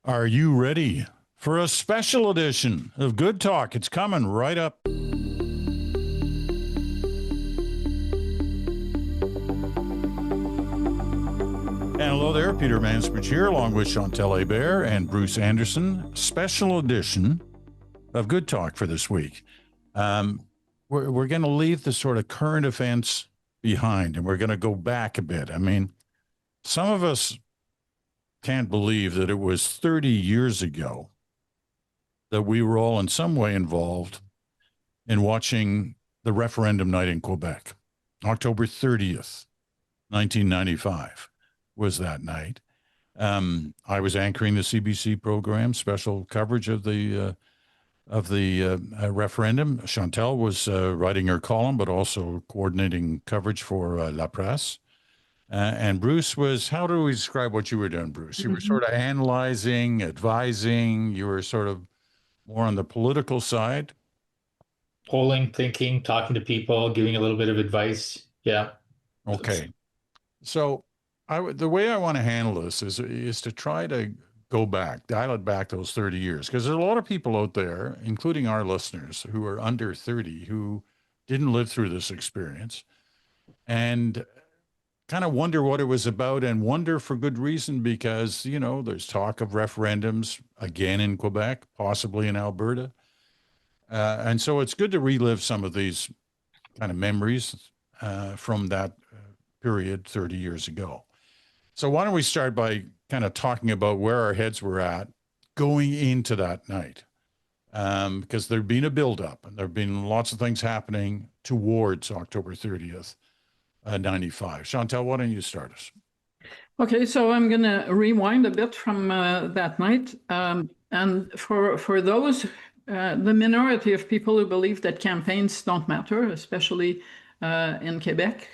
Are you ready for a special edition of Good Talk? It's coming right up. And hello there, Peter Mansbridge here, along with Chantal and Bruce Anderson. Special edition of Good Talk for this week. We're going to leave the sort of current events behind, and we're going to go back a bit. I mean, some of us can't believe that it was 30 years ago that we were all in some way involved in watching the referendum night in Quebec. October 30th, 1995 was that night. I was anchoring the CBC program, special coverage of the referendum. Chantal was writing her column, but also coordinating coverage for La Presse. And Bruce was, how do we describe what you were doing, Bruce? You were sort of analyzing, advising. You were sort of more on the political side. Polling, thinking, talking to people, giving a little bit of advice. Yeah. Okay. So the way I want to handle this is to try to go back, dial it back those 30 years, because there's a lot of people out there, including our listeners, who are under 30, who didn't live through this experience and kind of wonder what it was about, and wonder for good reason, because, you know, there's talk of referendums again in Quebec, possibly in Alberta. And so it's good to relive some of these kind of memories from that period 30 years ago. So why don't we start by kind of talking about where our heads were at going into that night, because there'd been a buildup and there'd been lots of things happening towards October 30th, 95. Chantal, why don't you start us? Okay, so I'm going to rewind a bit from that night. And for those, the minority of people who believe that campaigns don't matter, especially in Quebec,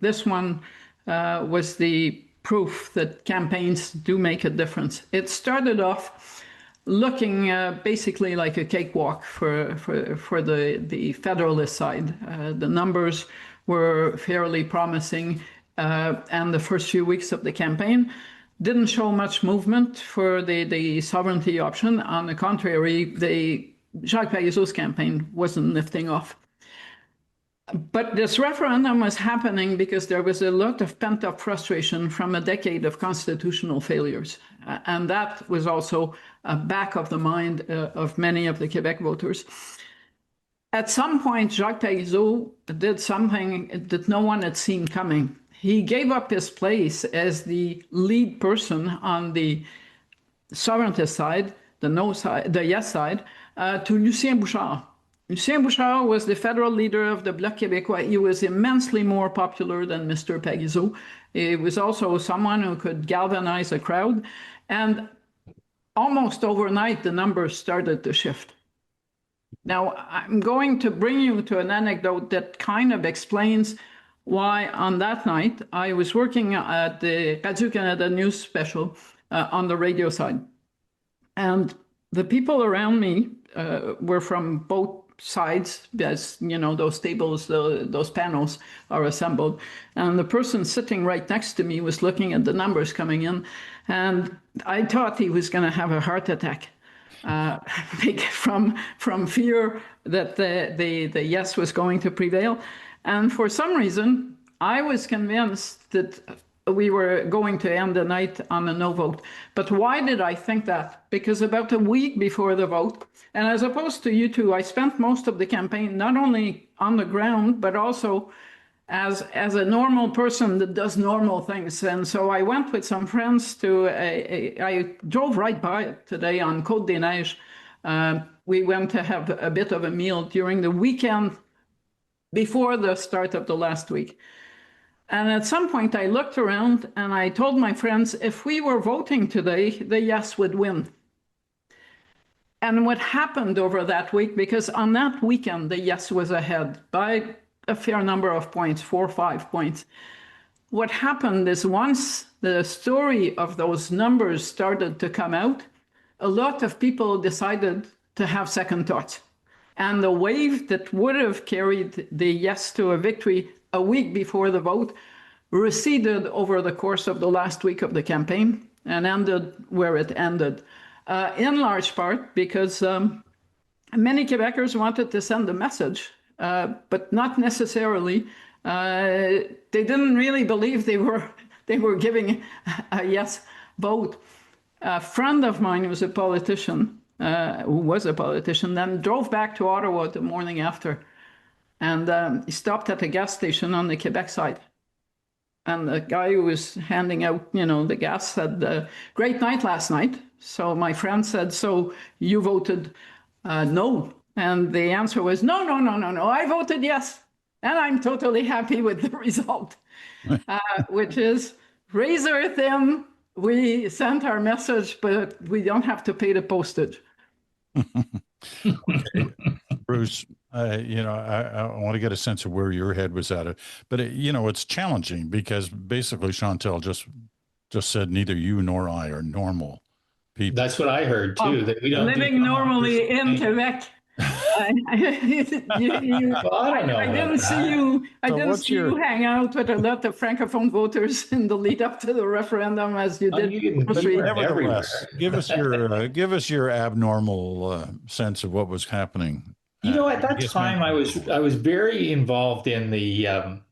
this one was the proof that campaigns do make a difference. It started off looking basically like a cakewalk for the Federalist side. The numbers were fairly promising, and the first few weeks of the campaign didn't show much movement for the sovereignty option. On the contrary, Jacques Parizeau's campaign wasn't lifting off. But this referendum was happening because there was a lot of pent-up frustration from a decade of constitutional failures. And that was also back of the mind of many of the Quebec voters. At some point, Jacques Parizeau did something that no one had seen coming. He gave up his place as the lead person on the sovereignty side, the no side, the yes side, to Lucien Bouchard. Lucien Bouchard was the federal leader of the Bloc Québécois. He was immensely more popular than Mr. Parizeau. He was also someone who could galvanize a crowd. And almost overnight, the numbers started to shift. Now, I'm going to bring you to an anecdote that kind of explains why on that night I was working at the Radio-Canada news special on the radio side. And the people around me were from both sides, as you know, those tables, those panels are assembled. And the person sitting right next to me was looking at the numbers coming in. And I thought he was going to have a heart attack. From fear that the yes was going to prevail. And for some reason, I was convinced that we were going to end the night on a no vote. But why did I think that? Because about a week before the vote, and as opposed to you two, I spent most of the campaign not only on the ground, but also as a normal person that does normal things. And so I went with some friends to I drove right by it today on Côte des Neiges. We went to have a bit of a meal during the weekend before the start of the last week. And at some point I looked around and I told my friends, if we were voting today, the yes would win. And what happened over that week, because on that weekend, the yes was ahead by a fair number of points, 4 or 5 points. What happened is once the story of those numbers started to come out, a lot of people decided to have second thoughts. And the wave that would have carried the yes to a victory a week before the vote receded over the course of the last week of the campaign. and ended where it ended, in large part because many Quebecers wanted to send a message, but not necessarily. They didn't really believe they were giving a yes vote. A friend of mine who was a politician, then drove back to Ottawa the morning after, and he stopped at a gas station on the Quebec side. And the guy who was handing out, the gas said, "Great night last night." So my friend said, "So you voted no?" And the answer was, "No, no, no, no, no. I voted yes. And I'm totally happy with the result," which is razor thin. We sent our message, but we don't have to pay the postage. Bruce, I want to get a sense of where your head was at. But, it's challenging because basically Chantal just said neither you nor I are normal people. That's what I heard too. That we don't living normally in Quebec. I didn't see you. I didn't see you hang out with a lot of francophone voters in the lead up to the referendum as you did. Nevertheless, give us your abnormal sense of what was happening. At that time, I was very involved in the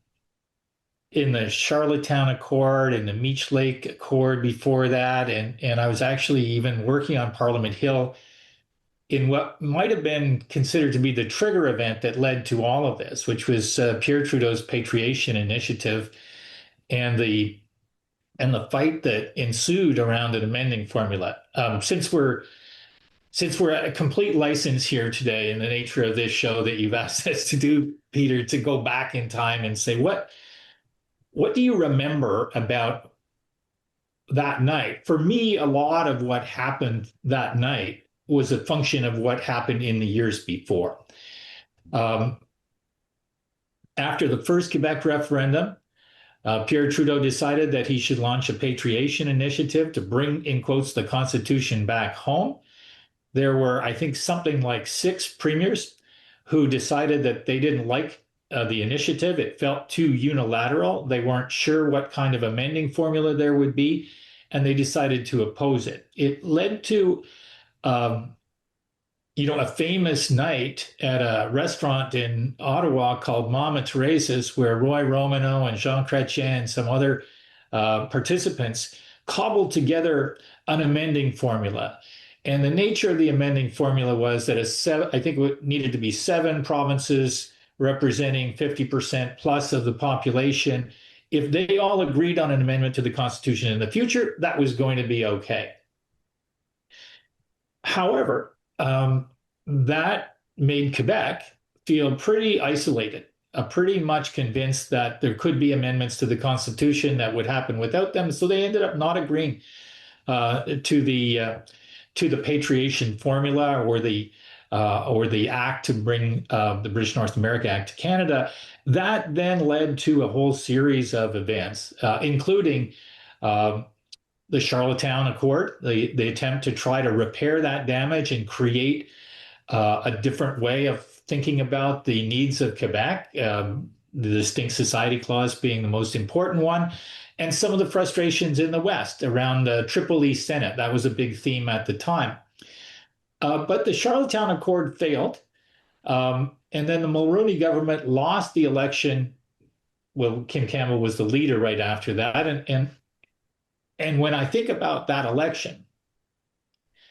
Charlottetown Accord and the Meech Lake Accord before that, and I was actually even working on Parliament Hill in what might have been considered to be the trigger event that led to all of this, which was Pierre Trudeau's Patriation Initiative and the fight that ensued around an amending formula. Since we're at a complete license here today in the nature of this show that you've asked us to do, Peter, to go back in time and say, what do you remember about that night? For me, a lot of what happened that night was a function of what happened in the years before. After the first Quebec referendum, Pierre Trudeau decided that he should launch a patriation initiative to bring, in quotes, the Constitution back home. There were, I think, something like 6 premiers who decided that they didn't like the initiative. It felt too unilateral. They weren't sure what kind of amending formula there would be, and they decided to oppose it. It led to a famous night at a restaurant in Ottawa called Mama Teresa's, where Roy Romano and Jean Chrétien and some other participants cobbled together an amending formula. And the nature of the amending formula was that I think it needed to be 7 provinces representing 50% plus of the population. If they all agreed on an amendment to the Constitution in the future, that was going to be okay. However, that made Quebec feel pretty isolated, pretty much convinced that there could be amendments to the Constitution that would happen without them. So they ended up not agreeing to the patriation formula or the act to bring the British North America Act to Canada. That then led to a whole series of events, including the Charlottetown Accord, the attempt to try to repair that damage and create a different way of thinking about the needs of Quebec, the Distinct Society Clause being the most important one, and some of the frustrations in the West around the Triple E Senate. That was a big theme at the time. But the Charlottetown Accord failed, and then the Mulroney government lost the election. Well, Kim Campbell was the leader right after that, and when I think about that election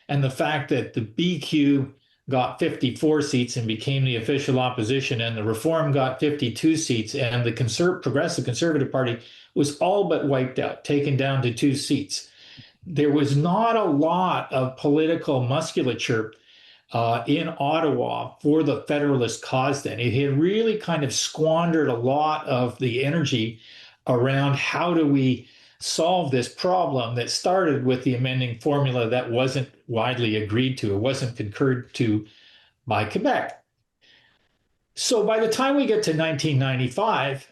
and the fact that the BQ got 54 seats and became the official opposition, and the Reform got 52 seats, and the Progressive Conservative Party was all but wiped out, taken down to 2 seats. There was not a lot of political musculature in Ottawa for the Federalist cause then. It had really kind of squandered a lot of the energy around how do we solve this problem that started with the amending formula that wasn't widely agreed to. It wasn't concurred to by Quebec. So by the time we get to 1995,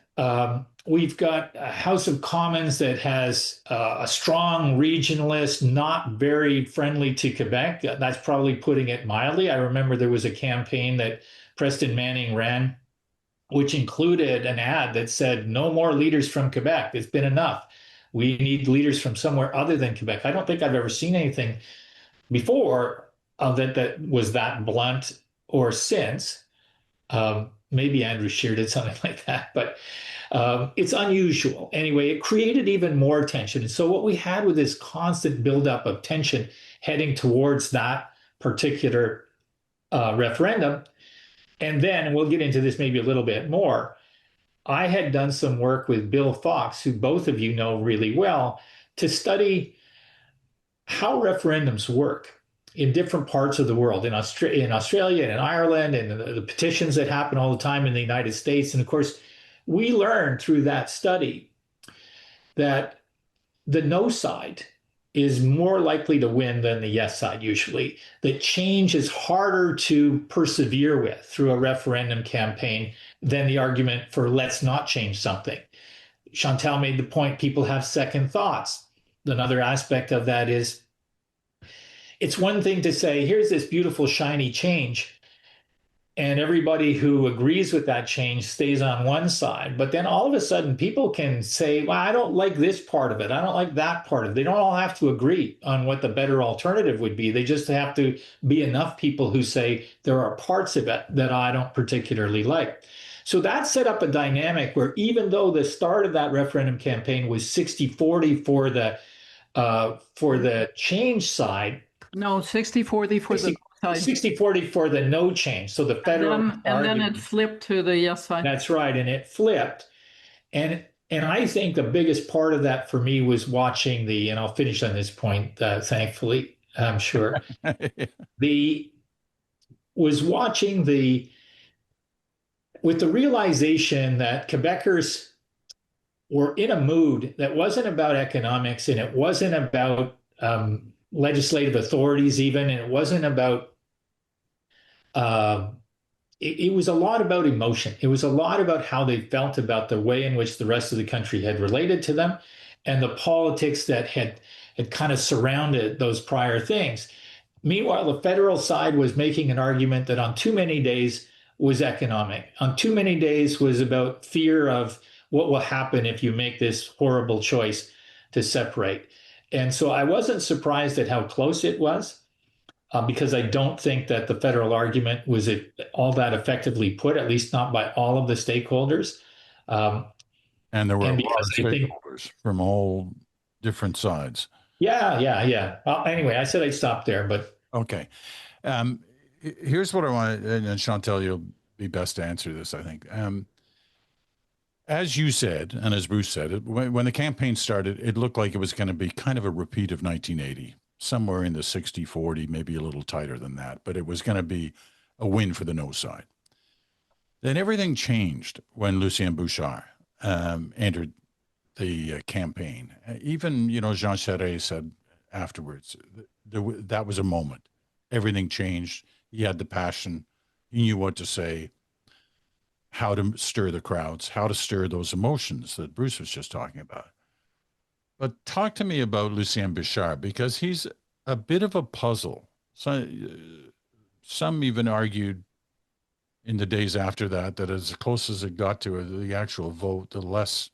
we've got a House of Commons that has a strong regionalist, not very friendly to Quebec. That's probably putting it mildly. I remember there was a campaign that Preston Manning ran, which included an ad that said, "No more leaders from Quebec. It's been enough." We need leaders from somewhere other than Quebec. I don't think I've ever seen anything before that was that blunt or since. Maybe Andrew Scheer did something like that, but it's unusual. Anyway, it created even more tension. And so what we had with this constant buildup of tension heading towards that particular referendum, and then we'll get into this maybe a little bit more. I had done some work with Bill Fox, who both of you know really well, to study how referendums work in different parts of the world, in Australia and in Ireland, and the petitions that happen all the time in the United States. And of course, we learned through that study that the no side is more likely to win than the yes side usually. That change is harder to persevere with through a referendum campaign than the argument for let's not change something. Chantal made the point people have second thoughts. Another aspect of that is it's one thing to say, here's this beautiful, shiny change, and everybody who agrees with that change stays on one side. But then all of a sudden, people can say, well, I don't like this part of it. I don't like that part of it. They don't all have to agree on what the better alternative would be. They just have to be enough people who say there are parts of it that I don't particularly like. So that set up a dynamic where even though the start of that referendum campaign was 60-40 for the change side, No, 60-40 for the side. 60-40 for the no change. So the federal and then it flipped to the yes side. That's right, and it flipped. And I think the biggest part of that for me was watching and I'll finish on this point, thankfully, I'm sure. With the realization that Quebecers were in a mood that wasn't about economics, and it wasn't about legislative authorities even, and it wasn't about it was a lot about emotion. It was a lot about how they felt about the way in which the rest of the country had related to them and the politics that had kind of surrounded those prior things. Meanwhile, the federal side was making an argument that on too many days was economic, on too many days was about fear of what will happen if you make this horrible choice to separate. And so I wasn't surprised at how close it was, because I don't think that the federal argument was all that effectively put, at least not by all of the stakeholders. And there were a lot of stakeholders from all different sides. Yeah. Well, anyway, I said I'd stop there, but. Okay. Here's what I want to, and Chantal, you'll be best to answer this, I think. As you said, and as Bruce said, when the campaign started, it looked like it was going to be kind of a repeat of 1980, somewhere in the 60-40, maybe a little tighter than that, but it was going to be a win for the no side. Then everything changed when Lucien Bouchard entered the campaign. Even, Jean Charest said afterwards, that was a moment. Everything changed. He had the passion. He knew what to say, how to stir the crowds, how to stir those emotions that Bruce was just talking about. But talk to me about Lucien Bouchard, because he's a bit of a puzzle. So, some even argued in the days after that as close as it got to the actual vote, the less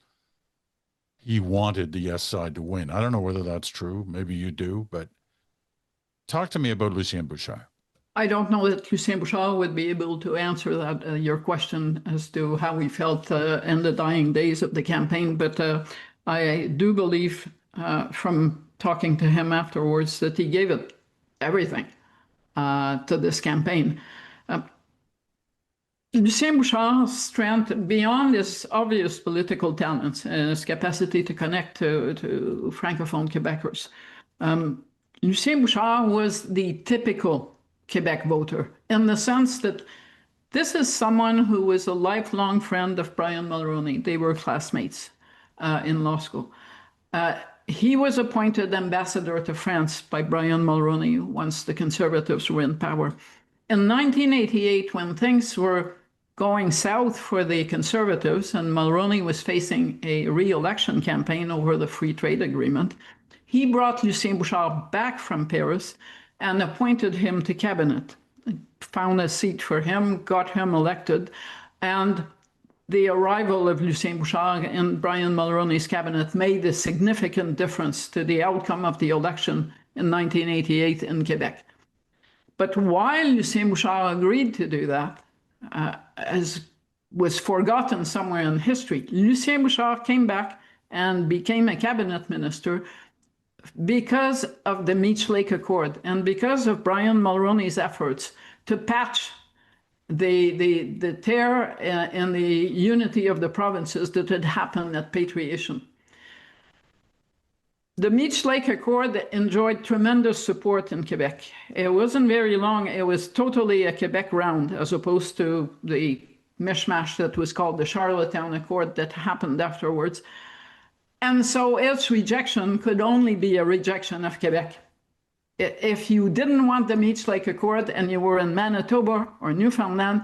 he wanted the yes side to win. I don't know whether that's true. Maybe you do, but talk to me about Lucien Bouchard. I don't know that Lucien Bouchard would be able to answer that your question as to how he felt in the dying days of the campaign, but I do believe from talking to him afterwards that he gave it everything to this campaign. Lucien Bouchard's strength, beyond his obvious political talents and his capacity to connect to Francophone Quebecers, Lucien Bouchard was the typical Quebec voter in the sense that this is someone who was a lifelong friend of Brian Mulroney. They were classmates in law school. He was appointed ambassador to France by Brian Mulroney once the Conservatives were in power. In 1988, when things were going south for the Conservatives and Mulroney was facing a re-election campaign over the free trade agreement, he brought Lucien Bouchard back from Paris and appointed him to cabinet, found a seat for him, got him elected. And the arrival of Lucien Bouchard and Brian Mulroney's cabinet made a significant difference to the outcome of the election in 1988 in Quebec. But while Lucien Bouchard agreed to do that, as was forgotten somewhere in history, Lucien Bouchard came back and became a cabinet minister because of the Meech Lake Accord and because of Brian Mulroney's efforts to patch the tear in the unity of the provinces that had happened at patriation. The Meech Lake Accord enjoyed tremendous support in Quebec. It wasn't very long. It was totally a Quebec round as opposed to the mishmash that was called the Charlottetown Accord that happened afterwards. And so its rejection could only be a rejection of Quebec. If you didn't want the Meech Lake Accord and you were in Manitoba or Newfoundland,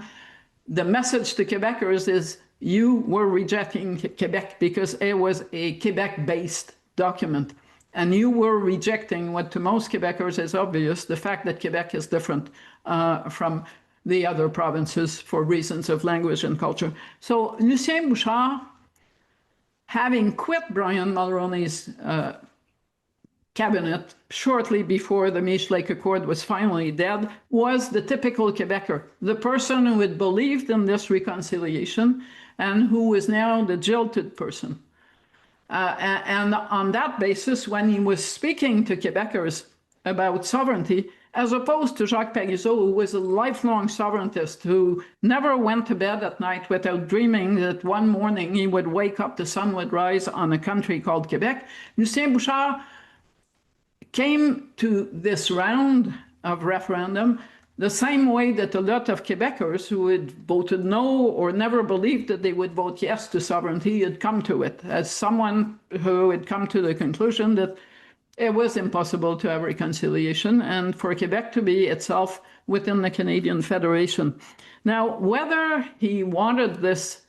the message to Quebecers is you were rejecting Quebec because it was a Quebec-based document. And you were rejecting what to most Quebecers is obvious, the fact that Quebec is different from the other provinces for reasons of language and culture. So Lucien Bouchard, having quit Brian Mulroney's cabinet shortly before the Meech Lake Accord was finally dead, was the typical Quebecer, the person who had believed in this reconciliation and who was now the jilted person. And on that basis, when he was speaking to Quebecers about sovereignty, as opposed to Jacques Parizeau, who was a lifelong sovereigntist, who never went to bed at night without dreaming that one morning he would wake up, the sun would rise on a country called Quebec, Lucien Bouchard came to this round of referendum the same way that a lot of Quebecers who had voted no or never believed that they would vote yes to sovereignty had come to it, as someone who had come to the conclusion that it was impossible to have reconciliation and for Quebec to be itself within the Canadian Federation. Now, whether he wanted this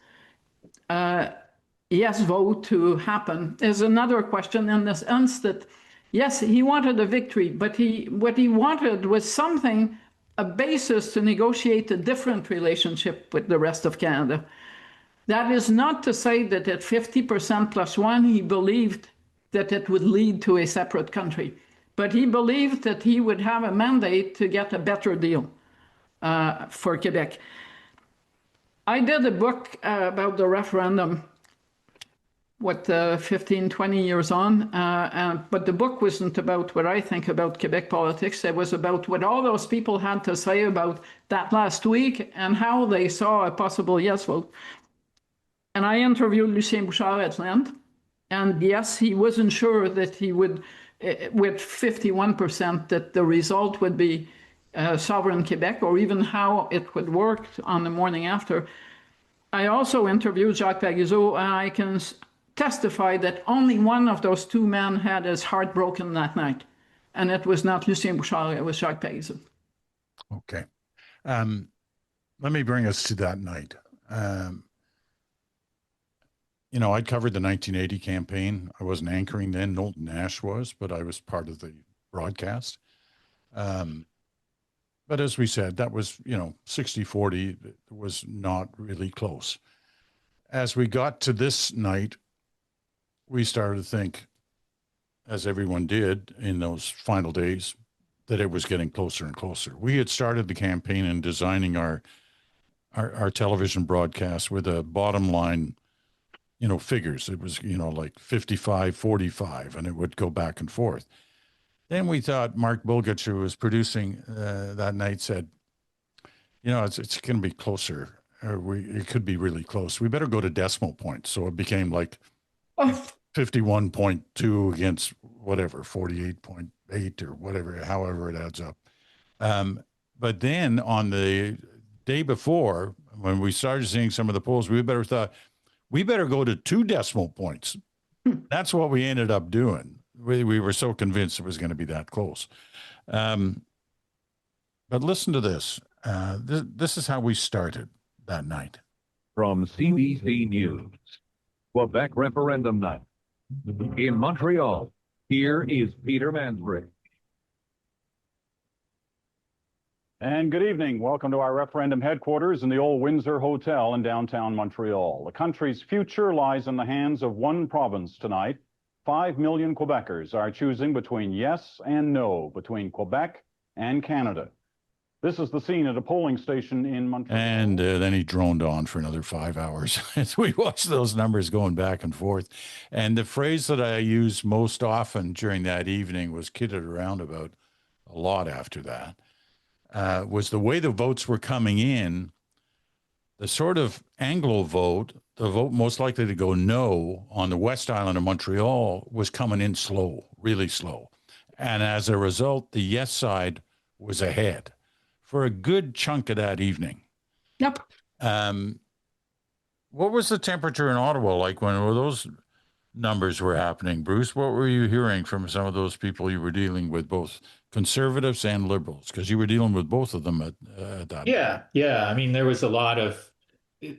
yes vote to happen is another question, in the sense that, yes, he wanted a victory, but what he wanted was something, a basis to negotiate a different relationship with the rest of Canada. That is not to say that at 50% plus one, he believed that it would lead to a separate country. But he believed that he would have a mandate to get a better deal for Quebec. I did a book about the referendum, 15, 20 years on, but the book wasn't about what I think about Quebec politics. It was about what all those people had to say about that last week and how they saw a possible yes vote. And I interviewed Lucien Bouchard at length. And yes, he wasn't sure that he would, with 51%, that the result would be sovereign Quebec, or even how it would work on the morning after. I also interviewed Jacques Parizeau, and I can testify that only one of those two men had his heart broken that night. And it was not Lucien Bouchard, it was Jacques Parizeau. Okay. Let me bring us to that night. You know, I'd covered the 1980 campaign. I wasn't anchoring then, Knowlton Nash was, but I was part of the broadcast. But as we said, that was, 60-40, was not really close. As we got to this night, we started to think, as everyone did in those final days, that it was getting closer and closer. We had started the campaign in designing our television broadcast with a bottom line, figures. It was, like 55-45, and it would go back and forth. Then we thought Mark Bulgich, who was producing that night, said, it's going to be closer. It could be really close. We better go to decimal points. So it became like 51.2 against whatever, 48.8 or whatever, however it adds up. But then on the day before, when we started seeing some of the polls, we better go to 2 decimal points. That's what we ended up doing. We were so convinced it was going to be that close. But listen to this. This is how we started that night. From CBC News, Quebec Referendum Night. In Montreal, here is Peter Mansbridge. And good evening. Welcome to our referendum headquarters in the old Windsor Hotel in downtown Montreal. The country's future lies in the hands of one province tonight. 5 million Quebecers are choosing between yes and no, between Quebec and Canada. This is the scene at a polling station in Montreal. And then he droned on for another 5 hours as we watched those numbers going back and forth. And the phrase that I used most often during that evening was kidded around about a lot after that. Was the way the votes were coming in, the sort of Anglo vote, the vote most likely to go no on the West Island of Montreal, was coming in slow, really slow. And as a result, the yes side was ahead for a good chunk of that evening. Yep. What was the temperature in Ottawa like when those numbers were happening, Bruce? What were you hearing from some of those people you were dealing with, both conservatives and liberals? Because you were dealing with both of them at that point. Yeah. I mean, there was a lot of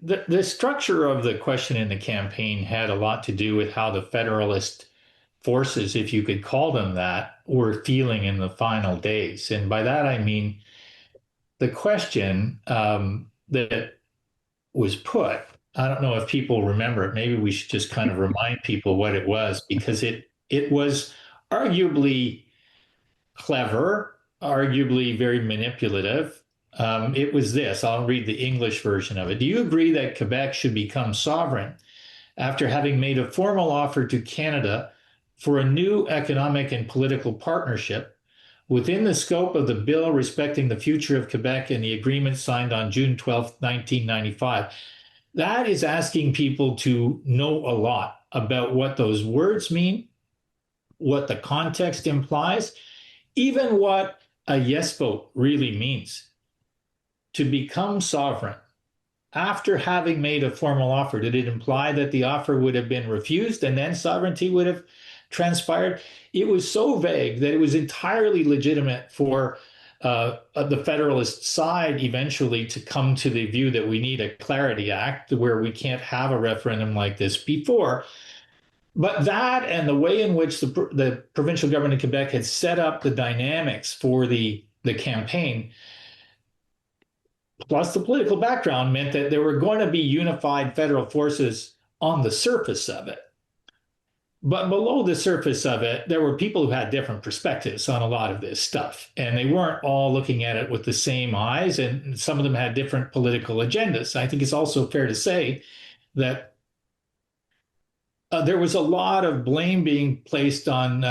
the structure of the question in the campaign had a lot to do with how the Federalist forces, if you could call them that, were feeling in the final days. And by that, I mean the question that was put. I don't know if people remember it. Maybe we should just kind of remind people what it was, because it was arguably clever, arguably very manipulative. It was this. I'll read the English version of it. Do you agree that Quebec should become sovereign after having made a formal offer to Canada for a new economic and political partnership within the scope of the bill respecting the future of Quebec and the agreement signed on June 12th, 1995? That is asking people to know a lot about what those words mean, what the context implies, even what a yes vote really means. To become sovereign after having made a formal offer, did it imply that the offer would have been refused and then sovereignty would have transpired? It was so vague that it was entirely legitimate for the Federalist side eventually to come to the view that we need a Clarity Act where we can't have a referendum like this before. But that and the way in which the provincial government of Quebec had set up the dynamics for the campaign, plus the political background, meant that there were going to be unified federal forces on the surface of it. But below the surface of it, there were people who had different perspectives on a lot of this stuff. And they weren't all looking at it with the same eyes. And some of them had different political agendas. I think it's also fair to say that there was a lot of blame being placed on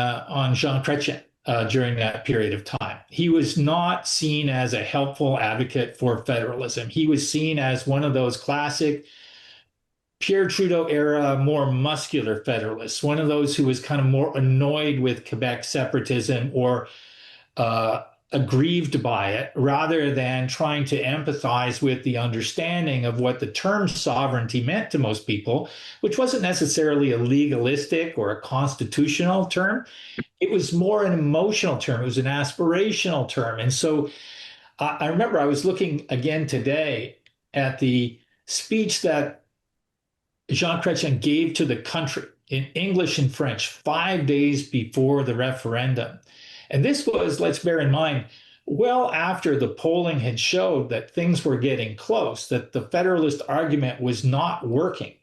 Jean Chrétien during that period of time. He was not seen as a helpful advocate for federalism. He was seen as one of those classic Pierre Trudeau era, more muscular federalists, one of those who was kind of more annoyed with Quebec separatism or aggrieved by it, rather than trying to empathize with the understanding of what the term sovereignty meant to most people, which wasn't necessarily a legalistic or a constitutional term. It was more an emotional term. It was an aspirational term. And so I remember I was looking again today at the speech that Jean Chrétien gave to the country in English and French 5 days before the referendum. And this was, let's bear in mind, well after the polling had showed that things were getting close, that the Federalist argument was not working.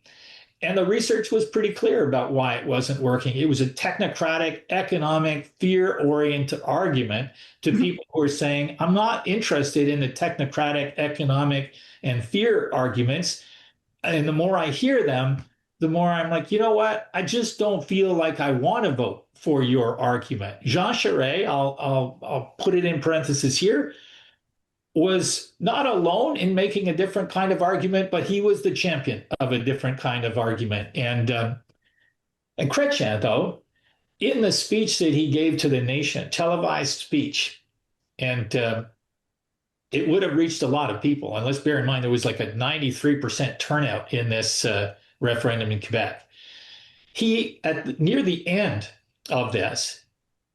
And the research was pretty clear about why it wasn't working. It was a technocratic, economic, fear-oriented argument to people who are saying, I'm not interested in the technocratic, economic, and fear arguments. And the more I hear them, the more I'm like, you know what? I just don't feel like I want to vote for your argument. Jean Charest, I'll put it in parentheses here, was not alone in making a different kind of argument, but he was the champion of a different kind of argument. And Chrétien, though, in the speech that he gave to the nation, televised speech, and it would have reached a lot of people. And let's bear in mind, there was like a 93% turnout in this referendum in Quebec. He, near the end of this,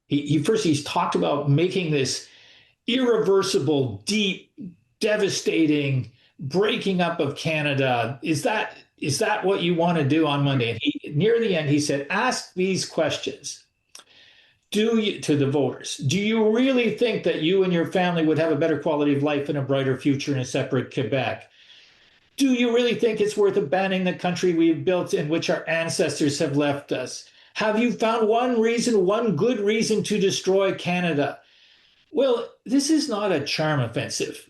he's talked about making this irreversible, deep, devastating breaking up of Canada. Is that what you want to do on Monday? And near the end, he said, ask these questions. to the voters, do you really think that you and your family would have a better quality of life and a brighter future in a separate Quebec? Do you really think it's worth abandoning the country we've built in which our ancestors have left us? Have you found one good reason to destroy Canada? Well, this is not a charm offensive.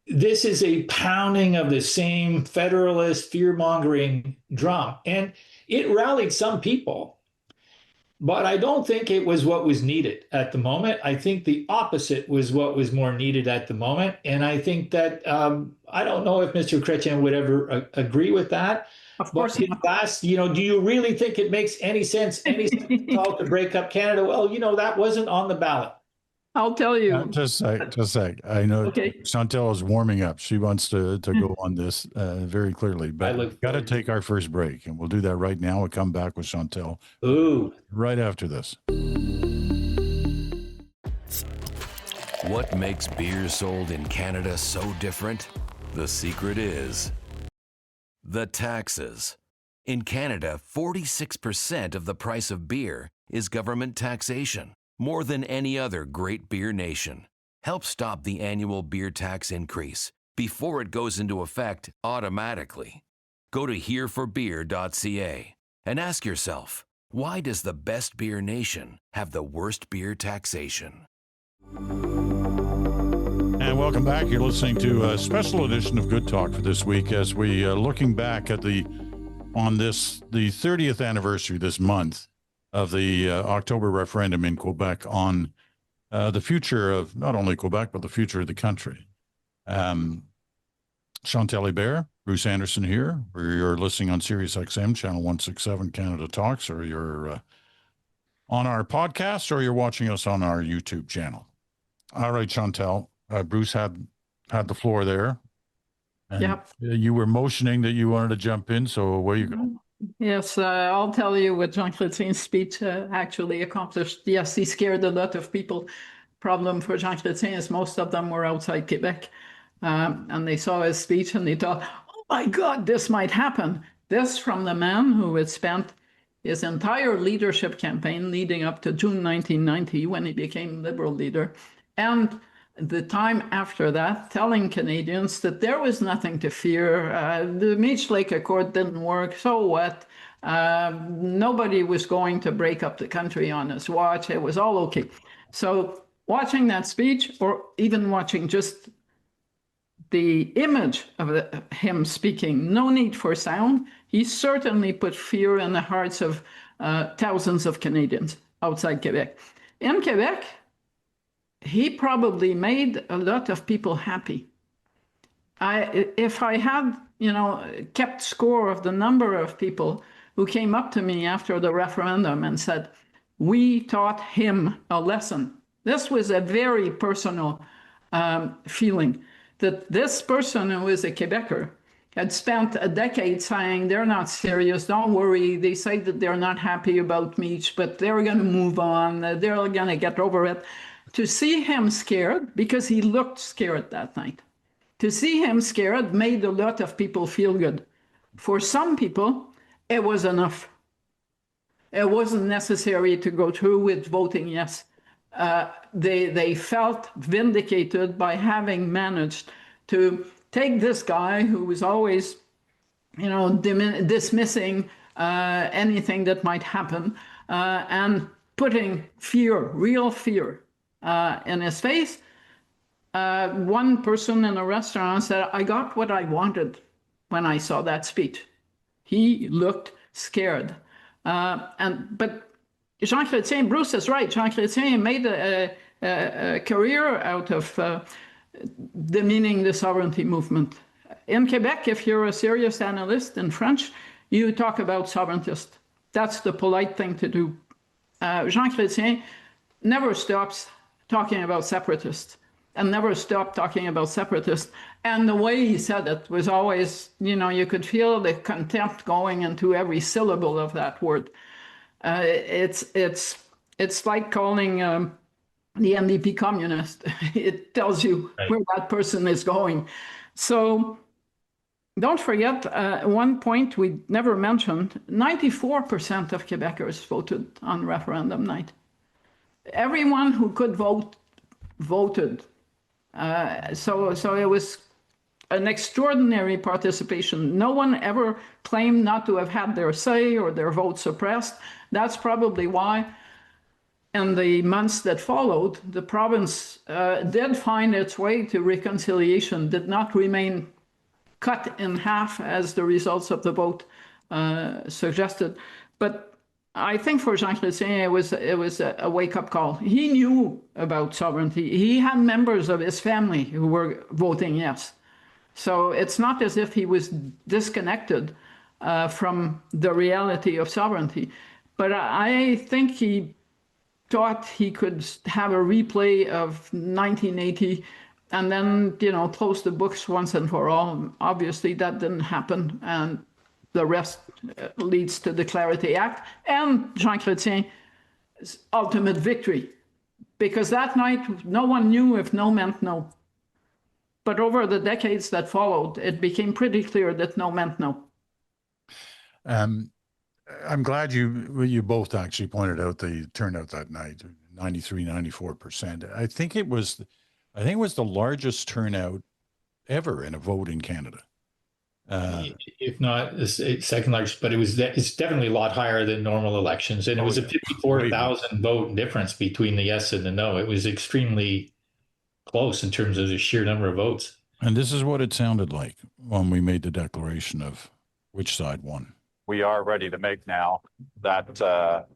This is a pounding of the same federalist fear-mongering drum. And it rallied some people, but I don't think it was what was needed at the moment. I think the opposite was what was more needed at the moment. And I think that I don't know if Mr. Chrétien would ever agree with that. Of course But not. last, do you really think it makes any sense at all to break up Canada? Well, that wasn't on the ballot. I'll tell you. Just a sec. I know Okay. Chantal is warming up. She wants to go on this very clearly, but we've got to take our first break, and we'll do that right now. We'll come back with Chantal Ooh. right after this. What makes beer sold in Canada so different? The secret is the taxes. In Canada, 46% of the price of beer is government taxation, more than any other great beer nation. Help stop the annual beer tax increase before it goes into effect automatically. Go to hereforbeer.ca and ask yourself, why does the best beer nation have the worst beer taxation? And welcome back. You're listening to a special edition of Good Talk for this week as we looking back at the 30th anniversary this month of the October referendum in Quebec on the future of not only Quebec, but the future of the country. Chantal Hébert, Bruce Anderson here, where you're listening on Sirius XM, channel 167 Canada Talks, or you're on our podcast, or you're watching us on our YouTube channel. All right, Chantal, Bruce had the floor there. And Yep. You were motioning that you wanted to jump in, so where you go? Yes, I'll tell you what Jean Chrétien's speech actually accomplished. Yes, he scared a lot of people. Problem for Jean Chrétien is most of them were outside Quebec. And they saw his speech and they thought, oh my God, this might happen. This from the man who had spent his entire leadership campaign leading up to June 1990 when he became Liberal leader. And the time after that, telling Canadians that there was nothing to fear. The Meech Lake Accord didn't work, so what? Nobody was going to break up the country on his watch. It was all okay. So watching that speech, or even watching just the image of him speaking, no need for sound, he certainly put fear in the hearts of thousands of Canadians outside Quebec. In Quebec, he probably made a lot of people happy. If I had, kept score of the number of people who came up to me after the referendum and said, we taught him a lesson. This was a very personal feeling that this person who is a Quebecer had spent a decade saying, they're not serious, don't worry. They say that they're not happy about Meech, but they're going to move on. They're going to get over it. To see him scared, because he looked scared that night, to see him scared made a lot of people feel good. For some people, it was enough. It wasn't necessary to go through with voting yes. They felt vindicated by having managed to take this guy who was always, dismissing anything that might happen and putting fear, real fear, in his face. One person in a restaurant said, I got what I wanted when I saw that speech. He looked scared. But Jean Chrétien, Bruce is right, Jean Chrétien made a career out of demeaning the sovereignty movement. In Quebec, if you're a serious analyst in French, you talk about sovereigntist. That's the polite thing to do. Jean Chrétien never stops talking about separatists and never stopped talking about separatists. And the way he said it was always, you could feel the contempt going into every syllable of that word. It's like calling the NDP communist. It tells you where that person is going. So don't forget, one point we never mentioned, 94% of Quebecers voted on referendum night. everyone who could vote voted. So it was an extraordinary participation. No one ever claimed not to have had their say or their vote suppressed. That's probably why in the months that followed, the province did find its way to reconciliation, did not remain cut in half as the results of the vote suggested. But I think for Jean Chrétien, it was a wake-up call. He knew about sovereignty. He had members of his family who were voting yes. So it's not as if he was disconnected from the reality of sovereignty. But I think he thought he could have a replay of 1980 and then, close the books once and for all. Obviously, that didn't happen. And the rest leads to the Clarity Act and Jean Chrétien's ultimate victory. Because that night, no one knew if no meant no. But over the decades that followed, it became pretty clear that no meant no. I'm glad you both actually pointed out the turnout that night, 93, 94%. I think it was the largest turnout ever in a vote in Canada. If not second largest, but it's definitely a lot higher than normal elections. And it was a 54,000 vote difference between the yes and the no. It was extremely close in terms of the sheer number of votes. And this is what it sounded like when we made the declaration of which side won. We are ready to make now that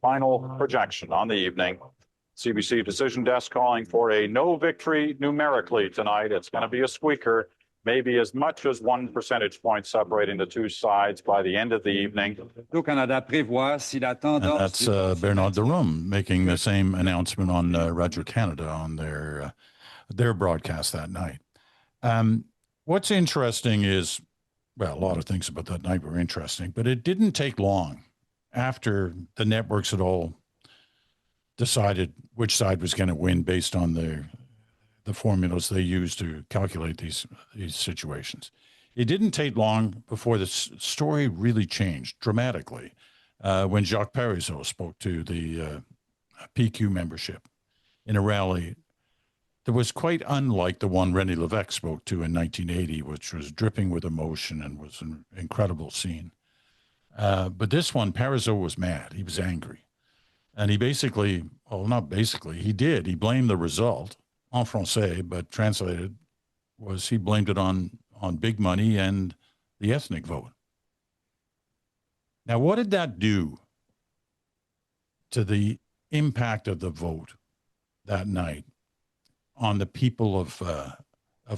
final projection on the evening. CBC Decision Desk calling for a no victory numerically tonight. It's going to be a squeaker, maybe as much as 1 percentage point separating the two sides by the end of the evening. And that's Bernard Derome making the same announcement on Radio Canada on their broadcast that night. What's interesting is, well, a lot of things about that night were interesting, but it didn't take long after the networks had all decided which side was going to win based on the formulas they used to calculate these situations. It didn't take long before the story really changed dramatically when Jacques Parizeau spoke to the PQ membership in a rally that was quite unlike the one René Lévesque spoke to in 1980, which was dripping with emotion and was an incredible scene. But this one, Parizeau was mad. He was angry. And he basically, well, not basically, he did. He blamed the result en français, but translated was he blamed it on big money and the ethnic vote. Now, what did that do to the impact of the vote that night on the people of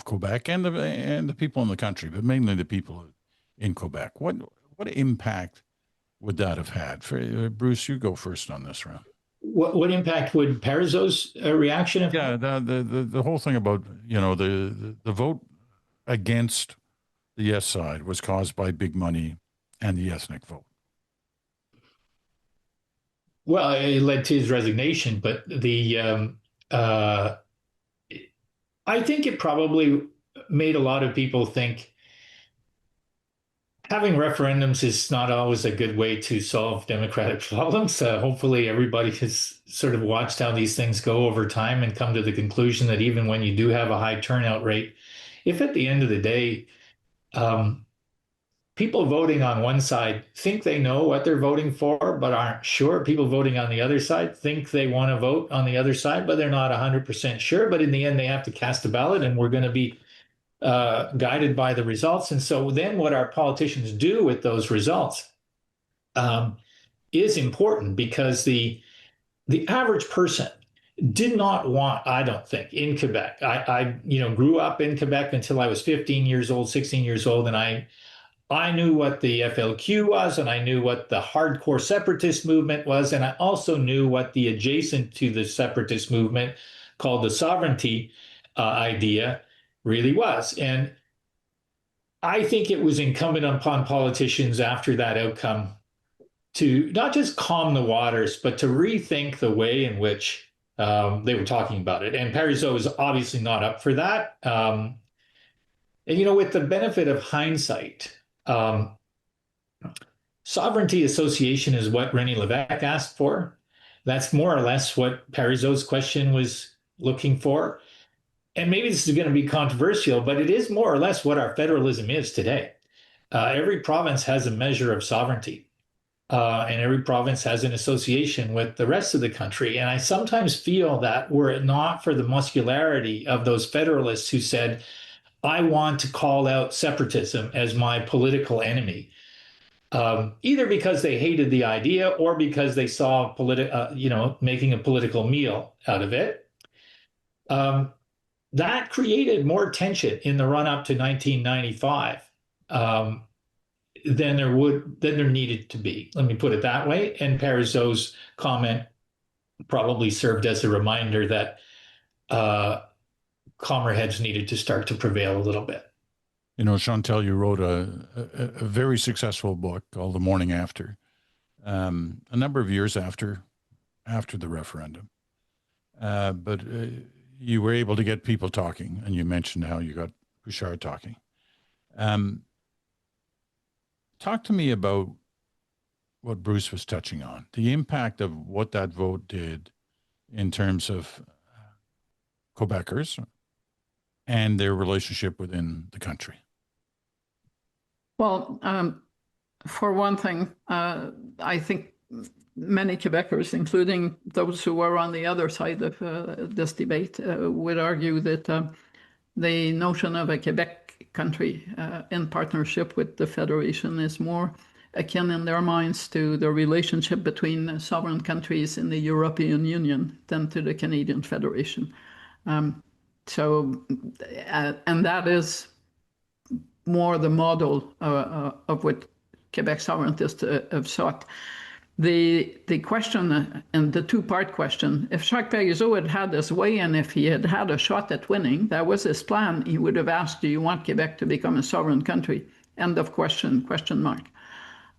Quebec and the people in the country, but mainly the people in Quebec? What impact would that have had? Bruce, you go first on this round. What impact would Parizeau's reaction have? Yeah, the whole thing about the vote against the yes side was caused by big money and the ethnic vote. Well, it led to his resignation, but I think it probably made a lot of people think having referendums is not always a good way to solve democratic problems. Hopefully everybody has sort of watched how these things go over time and come to the conclusion that even when you do have a high turnout rate, if at the end of the day, people voting on one side think they know what they're voting for, but aren't sure. People voting on the other side think they want to vote on the other side, but they're not 100% sure. But in the end, they have to cast a ballot, and we're going to be guided by the results. And so then what our politicians do with those results is important, because the average person did not want, I don't think, in Quebec. I grew up in Quebec until I was 15 years old, 16 years old, and I knew what the FLQ was, and I knew what the hardcore separatist movement was, and I also knew what the adjacent to the separatist movement called the sovereignty idea really was. And I think it was incumbent upon politicians after that outcome to not just calm the waters, but to rethink the way in which they were talking about it. And Parizeau is obviously not up for that. And, with the benefit of hindsight, sovereignty association is what René Lévesque asked for. That's more or less what Parizeau's question was looking for. And maybe this is going to be controversial, but it is more or less what our federalism is today. Every province has a measure of sovereignty, and every province has an association with the rest of the country. And I sometimes feel that were it not for the muscularity of those federalists who said, I want to call out separatism as my political enemy, either because they hated the idea or because they saw making a political meal out of it. That created more tension in the run up to 1995 than there needed to be. Let me put it that way. And Parizeau's comment probably served as a reminder that calmer heads needed to start to prevail a little bit. You know, Chantal, you wrote a very successful book called The Morning After, a number of years after the referendum. But you were able to get people talking, and you mentioned how you got Bouchard talking. Talk to me about what Bruce was touching on, the impact of what that vote did in terms of Quebecers and their relationship within the country. Well, for one thing, I think many Quebecers, including those who were on the other side of this debate, would argue that the notion of a Quebec country in partnership with the Federation is more akin in their minds to the relationship between sovereign countries in the European Union than to the Canadian Federation. And that is more the model of what Quebec sovereigntists have sought. The question, and the two-part question, if Jacques Parizeau had had his way and if he had had a shot at winning, that was his plan, he would have asked, do you want Quebec to become a sovereign country? End of question mark.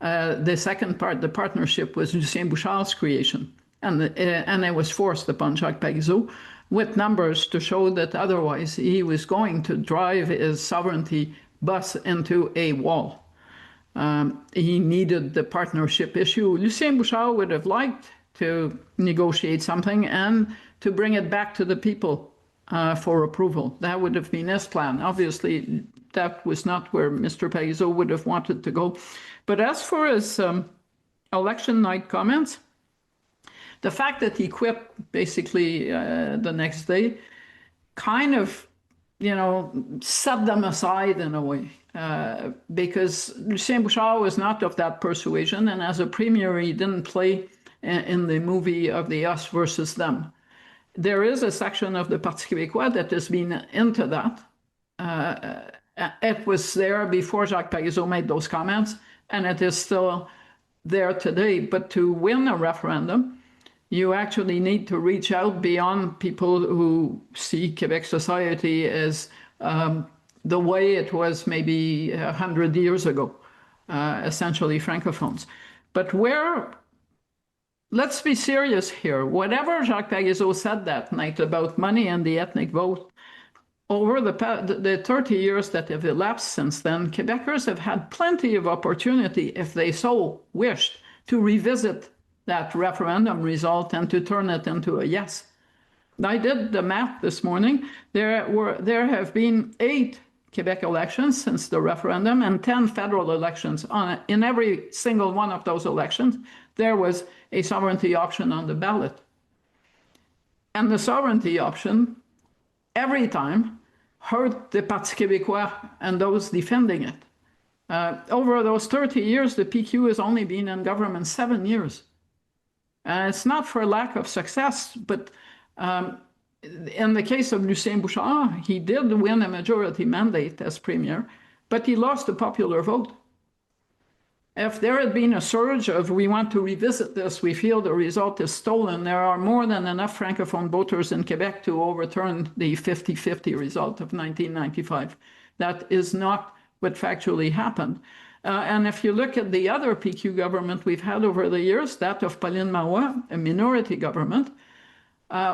The second part, the partnership, was Lucien Bouchard's creation. And it was forced upon Jacques Parizeau with numbers to show that otherwise he was going to drive his sovereignty bus into a wall. He needed the partnership issue. Lucien Bouchard would have liked to negotiate something and to bring it back to the people for approval. That would have been his plan. Obviously, that was not where Mr. Parizeau would have wanted to go. But as for his election night comments, the fact that he quit basically the next day kind of, set them aside in a way. Because Lucien Bouchard was not of that persuasion, and as a premier, he didn't play in the movie of the us versus them. There is a section of the Parti québécois that has been into that. It was there before Jacques Parizeau made those comments, and it is still there today. But to win a referendum, you actually need to reach out beyond people who see Quebec society as the way it was maybe 100 years ago, essentially Francophones. But let's be serious here. Whatever Jacques Parizeau said that night about money and the ethnic vote, over the 30 years that have elapsed since then, Quebecers have had plenty of opportunity, if they so wished, to revisit that referendum result and to turn it into a yes. I did the math this morning. There have been 8 Quebec elections since the referendum and 10 federal elections. In every single one of those elections, there was a sovereignty option on the ballot. And the sovereignty option, every time, hurt the Parti québécois and those defending it. Over those 30 years, the PQ has only been in government 7 years. It's not for lack of success, but in the case of Lucien Bouchard, he did win a majority mandate as premier, but he lost the popular vote. If there had been a surge of, we want to revisit this, we feel the result is stolen, there are more than enough Francophone voters in Quebec to overturn the 50-50 result of 1995. That is not what factually happened. And if you look at the other PQ government we've had over the years, that of Pauline Marois, a minority government,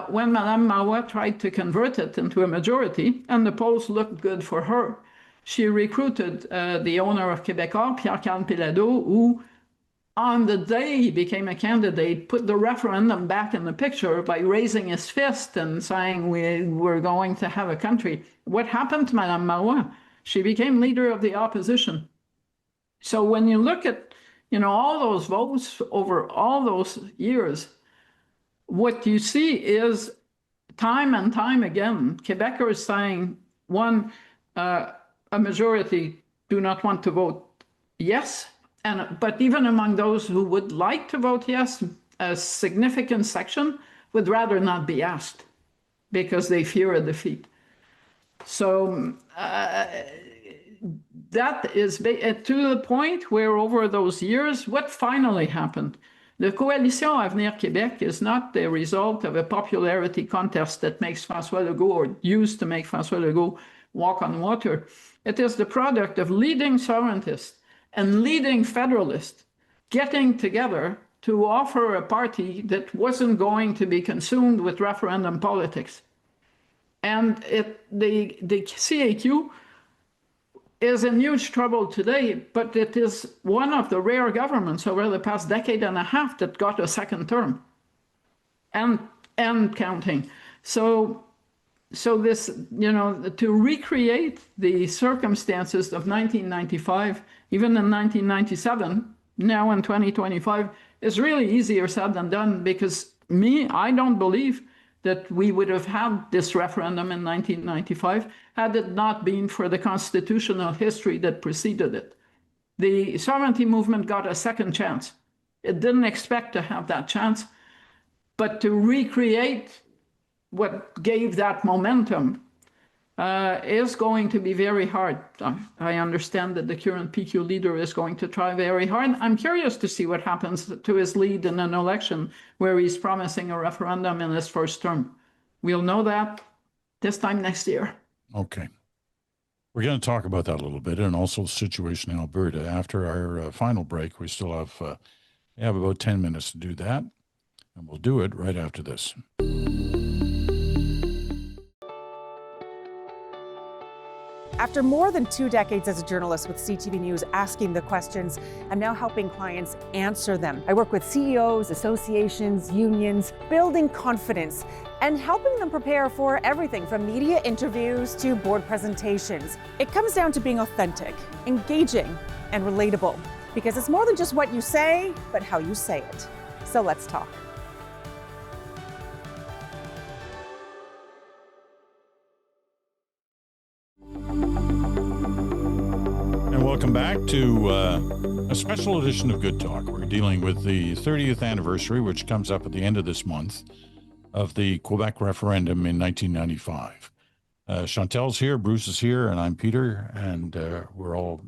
when Madame Marois tried to convert it into a majority, and the polls looked good for her, she recruited the owner of Québecor, Pierre-Carl Péladeau, who on the day he became a candidate, put the referendum back in the picture by raising his fist and saying we're going to have a country. What happened to Madame Marois? She became leader of the opposition. So when you look at, all those votes over all those years, what you see is time and time again, Quebecers saying, one, a majority do not want to vote yes, but even among those who would like to vote yes, a significant section would rather not be asked because they fear a defeat. So that is to the point where over those years, what finally happened? The Coalition Avenir Québec is not the result of a popularity contest that makes François Legault, or used to make François Legault, walk on water. It is the product of leading sovereigntists and leading federalists getting together to offer a party that wasn't going to be consumed with referendum politics. And the CAQ is in huge trouble today, but it is one of the rare governments over the past decade and a half that got a second term and counting. So this, to recreate the circumstances of 1995, even in 1997, now in 2025, is really easier said than done, because I don't believe that we would have had this referendum in 1995 had it not been for the constitutional history that preceded it. The sovereignty movement got a second chance. It didn't expect to have that chance, but to recreate what gave that momentum is going to be very hard. I understand that the current PQ leader is going to try very hard. I'm curious to see what happens to his lead in an election where he's promising a referendum in his first term. We'll know that this time next year. Okay. We're going to talk about that a little bit, and also the situation in Alberta. After our final break, we still have about 10 minutes to do that, and we'll do it right after this. After more than 2 decades as a journalist with CTV News asking the questions, I'm now helping clients answer them. I work with CEOs, associations, unions, building confidence and helping them prepare for everything from media interviews to board presentations. It comes down to being authentic, engaging, and relatable, because it's more than just what you say, but how you say it. So let's talk. Welcome back to a special edition of Good Talk. We're dealing with the 30th anniversary, which comes up at the end of this month, of the Quebec Referendum in 1995. Chantal's here, Bruce is here, and I'm Peter, and we're all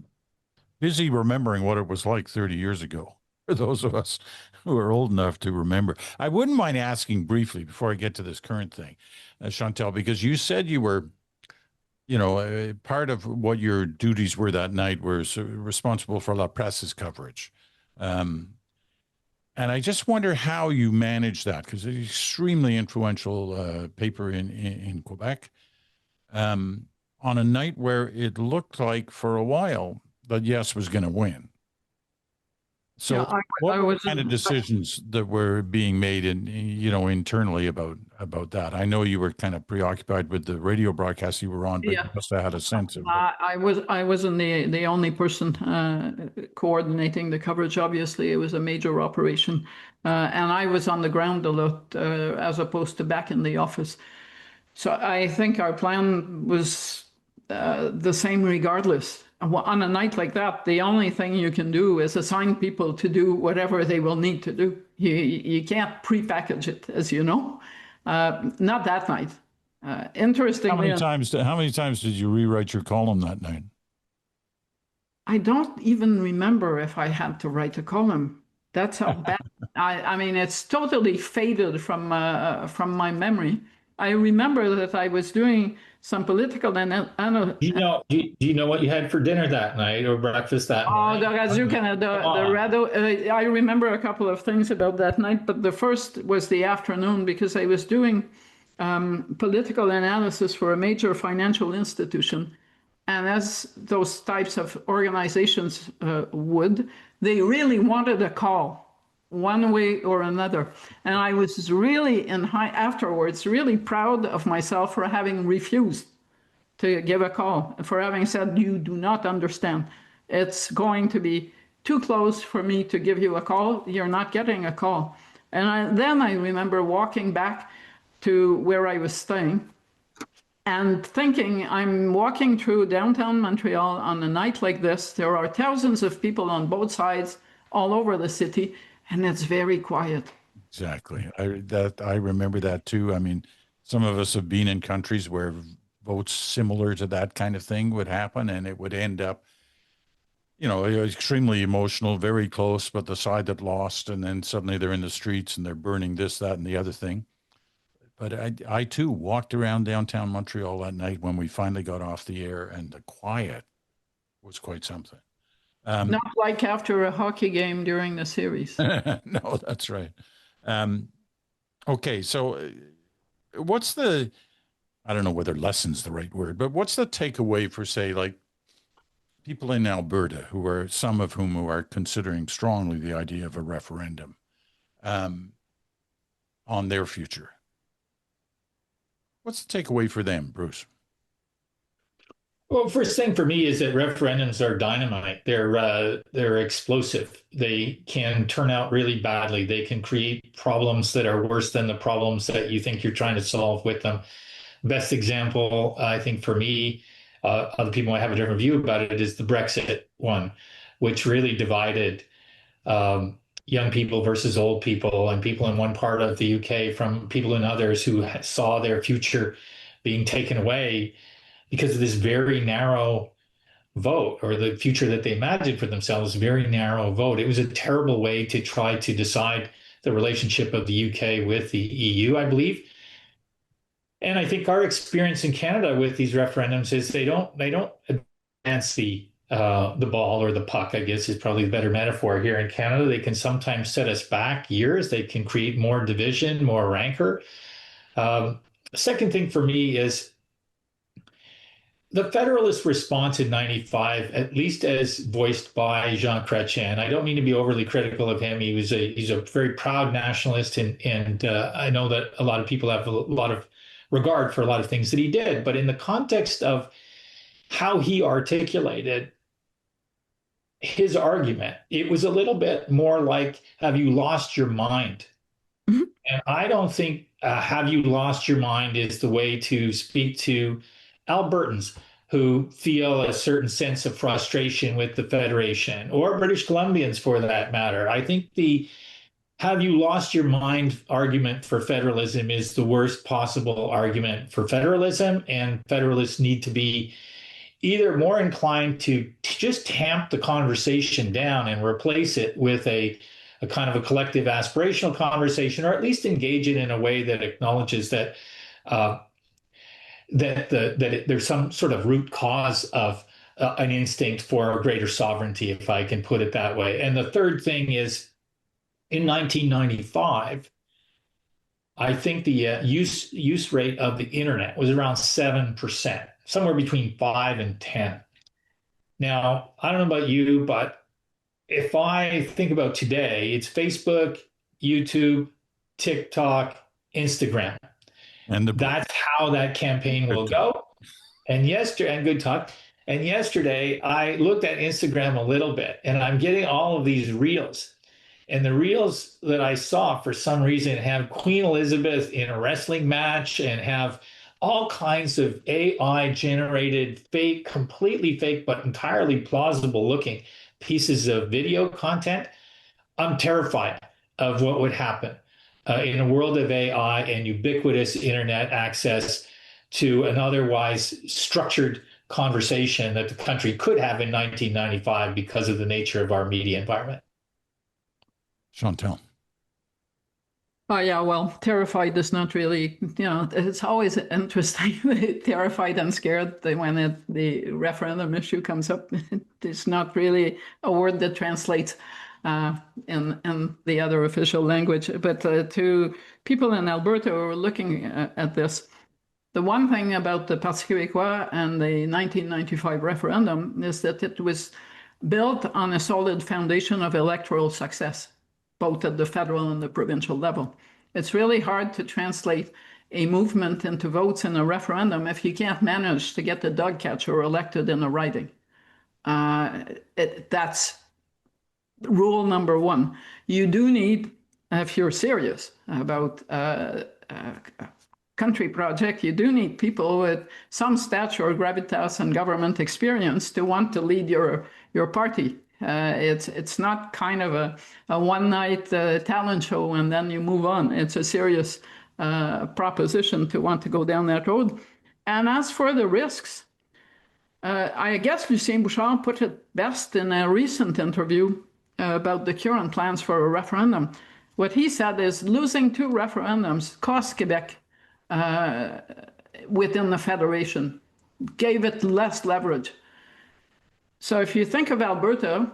busy remembering what it was like 30 years ago, for those of us who are old enough to remember. I wouldn't mind asking briefly, before I get to this current thing, Chantal, because you said you were part of what your duties were that night was responsible for La Presse's coverage. And I just wonder how you managed that, because it's an extremely influential paper in Quebec, on a night where it looked like for a while that Yes was going to win. So Yeah, what were the kind of decisions that were being made internally about that? I know you were kind of preoccupied with the radio broadcast you were on, but Yeah. you must have had a sense of it. I wasn't the only person coordinating the coverage. Obviously, it was a major operation, and I was on the ground a lot as opposed to back in the office. So I think our plan was the same regardless. On a night like that, the only thing you can do is assign people to do whatever they will need to do. You can't prepackage it, as you know. Not that night. Interestingly, How many times did you rewrite your column that night? I don't even remember if I had to write a column. That's how bad. I mean, it's totally faded from my memory. I remember that I was doing some political Do you know what you had for dinner that night or breakfast that night? The Radio Canada, the radio. I remember a couple of things about that night, but the first was the afternoon, because I was doing political analysis for a major financial institution, And as those types of organizations would, they really wanted a call one way or another. And I was really afterwards really proud of myself for having refused to give a call, for having said, you do not understand. It's going to be too close for me to give you a call. You're not getting a call. And then I remember walking back to where I was staying and thinking, I'm walking through downtown Montreal on a night like this. There are thousands of people on both sides all over the city, and it's very quiet. Exactly. I remember that too. I mean, some of us have been in countries where votes similar to that kind of thing would happen, and it would end up, extremely emotional, very close, but the side that lost, and then suddenly they're in the streets and they're burning this, that, and the other thing. But I too walked around downtown Montreal that night when we finally got off the air, and the quiet was quite something. Not like after a hockey game during the series. No, that's right. Okay, so what's the, I don't know whether lesson's the right word, but what's the takeaway for, say, like people in Alberta, some of whom are considering strongly the idea of a referendum on their future? What's the takeaway for them, Bruce? Well, first thing for me is that referendums are dynamite. They're explosive. They can turn out really badly. They can create problems that are worse than the problems that you think you're trying to solve with them. Best example, I think, for me, other people might have a different view about it, is the Brexit one, which really divided young people versus old people, and people in one part of the UK from people in others who saw their future being taken away because of this very narrow vote, or the future that they imagined for themselves, very narrow vote. It was a terrible way to try to decide the relationship of the UK with the EU, I believe. And I think our experience in Canada with these referendums is they don't advance the ball, or the puck, I guess is probably the better metaphor. Here in Canada, they can sometimes set us back years. They can create more division, more rancor. Second thing for me is the Federalist response in '95, at least as voiced by Jean Chrétien. I don't mean to be overly critical of him. He's a very proud nationalist, and I know that a lot of people have a lot of regard for a lot of things that he did. But in the context of how he articulated his argument, it was a little bit more like, have you lost your mind? Mm-hmm. And I don't think have you lost your mind is the way to speak to Albertans who feel a certain sense of frustration with the Federation, or British Columbians for that matter. I think the have you lost your mind argument for federalism is the worst possible argument for federalism, and federalists need to be either more inclined to just tamp the conversation down and replace it with a kind of a collective aspirational conversation, or at least engage it in a way that acknowledges that there's some sort of root cause of an instinct for greater sovereignty, if I can put it that way. And the third thing is, in 1995, I think the use rate of the internet was around 7%, somewhere between 5 and 10. Now, I don't know about you, but if I think about today, it's Facebook, YouTube, TikTok, Instagram. And that's how that campaign will go. And good talk. And yesterday, I looked at Instagram a little bit, and I'm getting all of these reels. And the reels that I saw, for some reason, have Queen Elizabeth in a wrestling match, and have all kinds of AI-generated fake, completely fake, but entirely plausible-looking pieces of video content. I'm terrified of what would happen in a world of AI and ubiquitous internet access to an otherwise structured conversation that the country could have in 1995 because of the nature of our media environment. Chantal. Oh, yeah, well, terrified is not really, it's always interesting, terrified and scared when the referendum issue comes up. It's not really a word that translates in the other official language. But to people in Alberta who are looking at this, The one thing about the Parti québécois and the 1995 referendum is that it was built on a solid foundation of electoral success, both at the federal and the provincial level. It's really hard to translate a movement into votes in a referendum if you can't manage to get the dog catcher elected in a riding. That's rule number one. You do need, if you're serious about country project, you do need people with some stature, gravitas, and government experience to want to lead your party. It's not kind of a one-night talent show and then you move on. It's a serious proposition to want to go down that road. And as for the risks, I guess Lucien Bouchard put it best in a recent interview about the current plans for a referendum. What he said is losing 2 referendums cost Quebec within the federation, gave it less leverage. So if you think of Alberta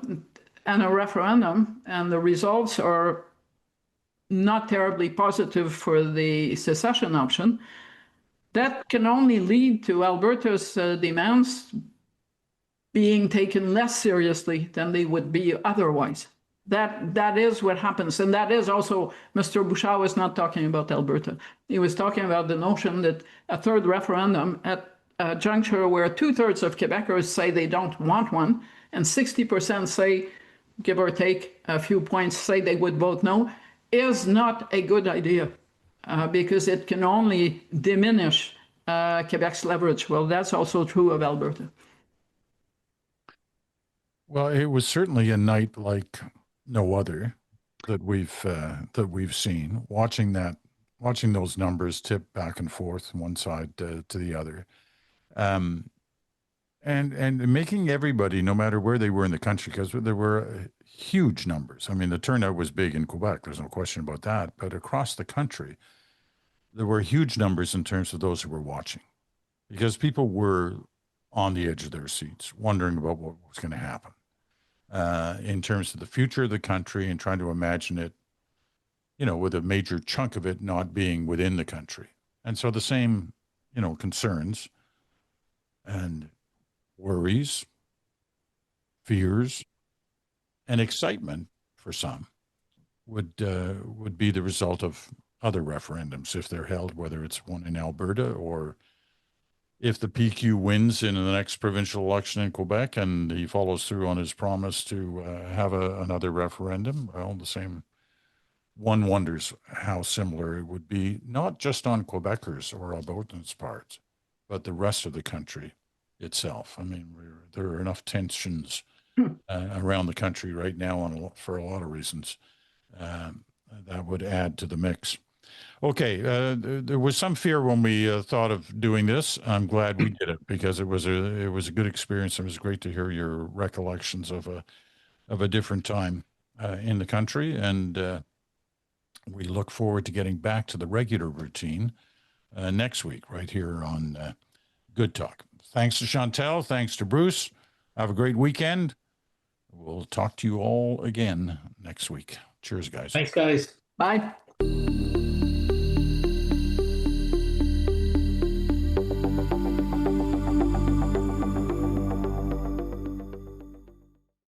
and a referendum and the results are not terribly positive for the secession option, that can only lead to Alberta's demands being taken less seriously than they would be otherwise. That is what happens. And that is also, Mr. Bouchard was not talking about Alberta. He was talking about the notion that a 3rd referendum at a juncture where 2/3 of Quebecers say they don't want one, and 60% say, give or take a few points, say they would vote no, is not a good idea because it can only diminish Quebec's leverage. Well, that's also true of Alberta. Well, it was certainly a night like no other that we've seen. Watching those numbers tip back and forth from one side to the other, and making everybody, no matter where they were in the country, because there were huge numbers. I mean, the turnout was big in Quebec. There's no question about that. But across the country, there were huge numbers in terms of those who were watching, because people were on the edge of their seats, wondering about what was going to happen in terms of the future of the country and trying to imagine it, with a major chunk of it not being within the country. And so the same, concerns and worries, fears, and excitement for some would be the result of other referendums if they're held, whether it's one in Alberta or if the PQ wins in the next provincial election in Quebec and he follows through on his promise to have another referendum. Well, the same. One wonders how similar it would be, not just on Quebecers or Albertans' parts, but the rest of the country itself. I mean, there are enough tensions around the country right now for a lot of reasons that would add to the mix. Okay, there was some fear when we thought of doing this. I'm glad we did it because it was a good experience. It was great to hear your recollections of a different time in the country, and we look forward to getting back to the regular routine next week, right here on Good Talk. Thanks to Chantal. Thanks to Bruce. Have a great weekend. We'll talk to you all again next week. Cheers, guys. Thanks, guys. Bye.